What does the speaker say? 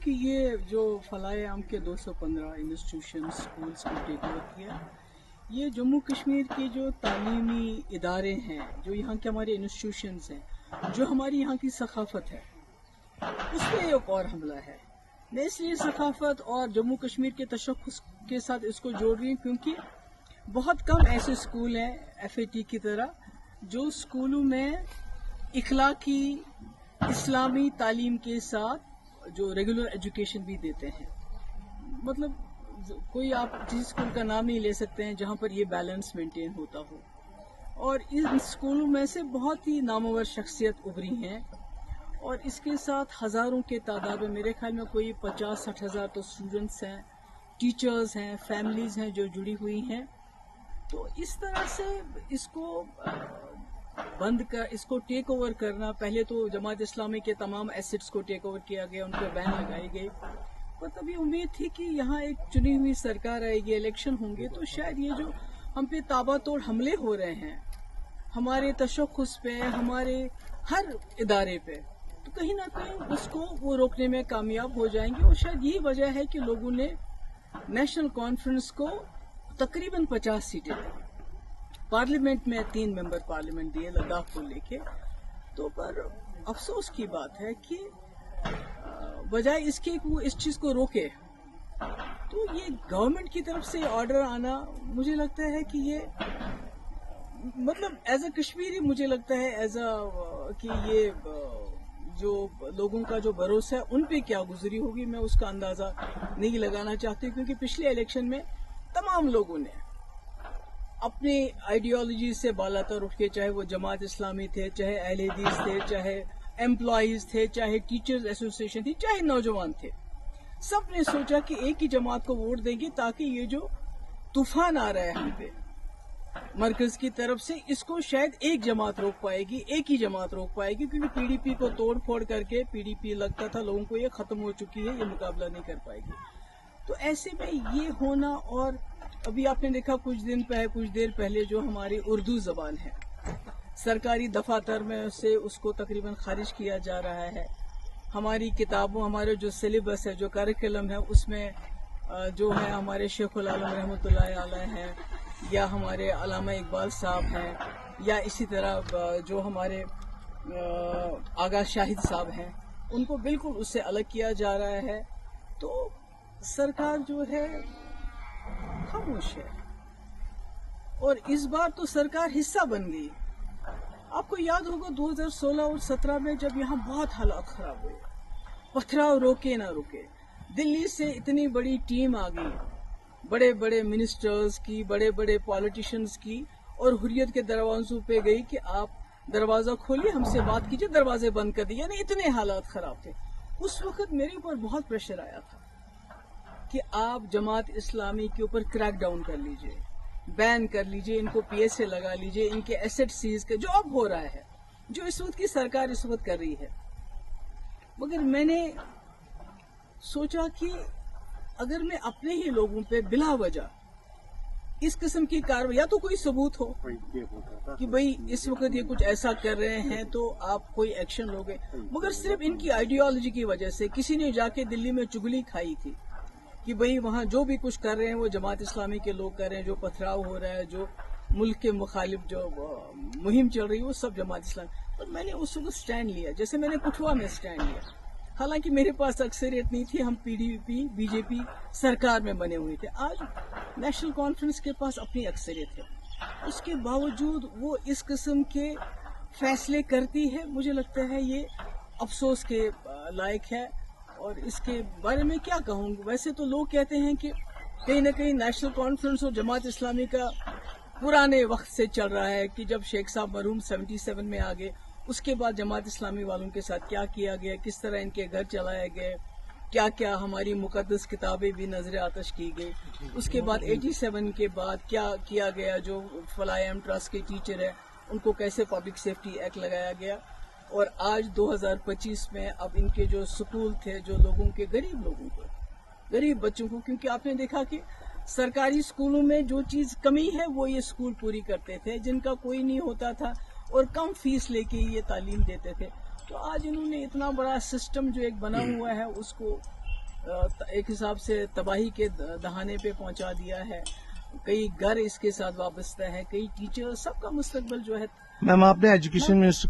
कि ये जो फलाए आम के 215 इंस्टीट्यूशन स्कूल्स को टेक ओवर किया, ये जम्मू कश्मीर के जो तालीमी इदारे हैं, जो यहाँ के हमारे इंस्टीट्यूशंस हैं, जो हमारी यहाँ की सकाफत है, उस पर एक और हमला है। मैं इसलिए सकाफत और जम्मू कश्मीर के तशख्खुस के साथ इसको जोड़ रही हूँ क्योंकि बहुत कम ऐसे स्कूल हैं FAT की तरह जो स्कूलों में इखलाकी इस्लामी तालीम के साथ जो रेगुलर एजुकेशन भी देते हैं। मतलब कोई आप किसी स्कूल का नाम नहीं ले सकते हैं जहाँ पर ये बैलेंस मेंटेन होता हो। और इन स्कूलों में से बहुत ही नामवर शख्सियत उभरी हैं और इसके साथ हज़ारों के तादाद में, मेरे ख्याल में कोई 50-60 हज़ार तो स्टूडेंट्स हैं, टीचर्स हैं, फैमिलीज़ हैं जो जुड़ी हुई हैं। तो इस तरह से इसको इसको टेक ओवर करना, पहले तो जमात इस्लामी के तमाम एसेट्स को टेक ओवर किया गया, उन पर बैन लगाई गई। पर तभी उम्मीद थी कि यहाँ एक चुनी हुई सरकार आएगी, इलेक्शन होंगे, तो शायद ये जो हम पे ताबड़तोड़ हमले हो रहे हैं हमारे तशख्खुस पे, हमारे हर इदारे पे, तो कहीं ना कहीं उसको वो रोकने में कामयाब हो जाएंगे। और शायद यही वजह है कि लोगों ने नेशनल कॉन्फ्रेंस को तकरीबन 50 सीटें दी। पार्लियामेंट में 3 मेंबर पार्लियामेंट दिए लद्दाख को लेके। तो पर अफसोस की बात है कि बजाय इसके कि वो इस चीज़ को रोके, तो ये गवर्नमेंट की तरफ से ऑर्डर आना, मुझे लगता है कि ये मतलब एज अ कश्मीरी मुझे लगता है कि ये जो लोगों का जो भरोसा है उन पे क्या गुजरी होगी, मैं उसका अंदाज़ा नहीं लगाना चाहती। क्योंकि पिछले इलेक्शन में तमाम लोगों ने अपनी आइडियोलॉजी से बालातर उठ के, चाहे वो जमात इस्लामी थे, चाहे अहले हदीस थे, चाहे एम्प्लॉयज थे, चाहे टीचर्स एसोसिएशन थी, चाहे नौजवान थे, सब ने सोचा कि एक ही जमात को वोट देंगे ताकि ये जो तूफान आ रहा है हम पे मरकज की तरफ से, इसको शायद एक जमात रोक पाएगी, एक ही जमात रोक पाएगी। क्योंकि PDP को तोड़ फोड़ करके PDP लगता था लोगों को ये खत्म हो चुकी है, ये मुकाबला नहीं कर पाएगी। तो ऐसे में ये होना, और अभी आपने देखा कुछ देर पहले जो हमारी उर्दू जबान है सरकारी दफातर में से उसको तकरीबन खारिज किया जा रहा है। हमारी किताबों, हमारे जो सिलेबस है, जो करिकुलम है, उसमें जो है हमारे शेखुल आलम रहमतुल्लाह अलैह हैं, या हमारे अल्लामा इकबाल साहब हैं, या इसी तरह जो हमारे आगा शाहिद साहब हैं, उनको बिल्कुल उससे अलग किया जा रहा है। तो सरकार जो है खामोश है। और इस बार तो सरकार हिस्सा बन गई। आपको याद होगा 2016 और 17 में जब यहाँ बहुत हालात खराब हुए, पथराव रोके ना रुके, दिल्ली से इतनी बड़ी टीम आ गई, बड़े बड़े मिनिस्टर्स की, बड़े बड़े पॉलिटिशियंस की, और हुर्रियत के दरवाजों पे गई कि आप दरवाजा खोलिए, हमसे बात कीजिए, दरवाजे बंद कर दिए। यानी इतने हालात खराब थे। उस वक्त मेरे ऊपर बहुत प्रेशर आया था कि आप जमात इस्लामी के ऊपर क्रैक डाउन कर लीजिए, बैन कर लीजिए, इनको PSA लगा लीजिए, इनके एसेट सीज के, जो अब हो रहा है, जो इस वक्त की सरकार इस वक्त कर रही है। मगर मैंने सोचा कि अगर मैं अपने ही लोगों पे बिला वजह इस किस्म की कार्रवाई, या तो कोई सबूत हो कि भाई इस वक्त ये कुछ ऐसा कर रहे हैं तो आप कोई एक्शन लोगे, मगर सिर्फ इनकी आइडियोलॉजी की वजह से किसी ने जाके दिल्ली में चुगली खाई थी कि भाई वहाँ जो भी कुछ कर रहे हैं वो जमात इस्लामी के लोग कर रहे हैं, जो पथराव हो रहा है, जो मुल्क के मुखालिफ जो मुहिम चल रही है, वो सब जमात इस्लामी। तो मैंने उस वक्त स्टैंड लिया, जैसे मैंने कुठवा में स्टैंड लिया। हालांकि मेरे पास अक्सरियत नहीं थी, हम PDP BJP सरकार में बने हुए थे। आज नेशनल कॉन्फ्रेंस के पास अपनी अक्सरियत है, उसके बावजूद वो इस किस्म के फैसले करती है। मुझे लगता है ये अफसोस के लायक है। और इसके बारे में क्या कहूँगी, वैसे तो लोग कहते हैं कि कहीं ना कहीं नेशनल कॉन्फ्रेंस और जमात इस्लामी का पुराने वक्त से चल रहा है कि जब शेख साहब मरहूम 77 में आ गए, उसके बाद जमात इस्लामी वालों के साथ क्या किया गया, किस तरह इनके घर चलाए गए, क्या क्या हमारी मुकद्दस किताबें भी नजर आतश की गई। उसके बाद 87 के बाद क्या किया गया, जो फलाए आम ट्रस्ट के टीचर है उनको कैसे पब्लिक सेफ्टी एक्ट लगाया गया। और आज 2025 में अब इनके जो स्कूल थे, जो लोगों के गरीब लोगों को, गरीब बच्चों को, क्योंकि आपने देखा कि सरकारी स्कूलों में जो चीज कमी है वो ये स्कूल पूरी करते थे, जिनका कोई नहीं होता था और कम फीस लेके ये तालीम देते थे। तो आज इन्होंने इतना बड़ा सिस्टम जो एक बना हुआ है उसको ایک حساب سے تباہی کے دہانے پہ پہنچا دیا ہے. کئی گھر اس کے ساتھ وابستہ ہے, کئی ٹیچر, سب کا مستقبل جو ہے. میم آپ نے ایجوکیشن منسٹر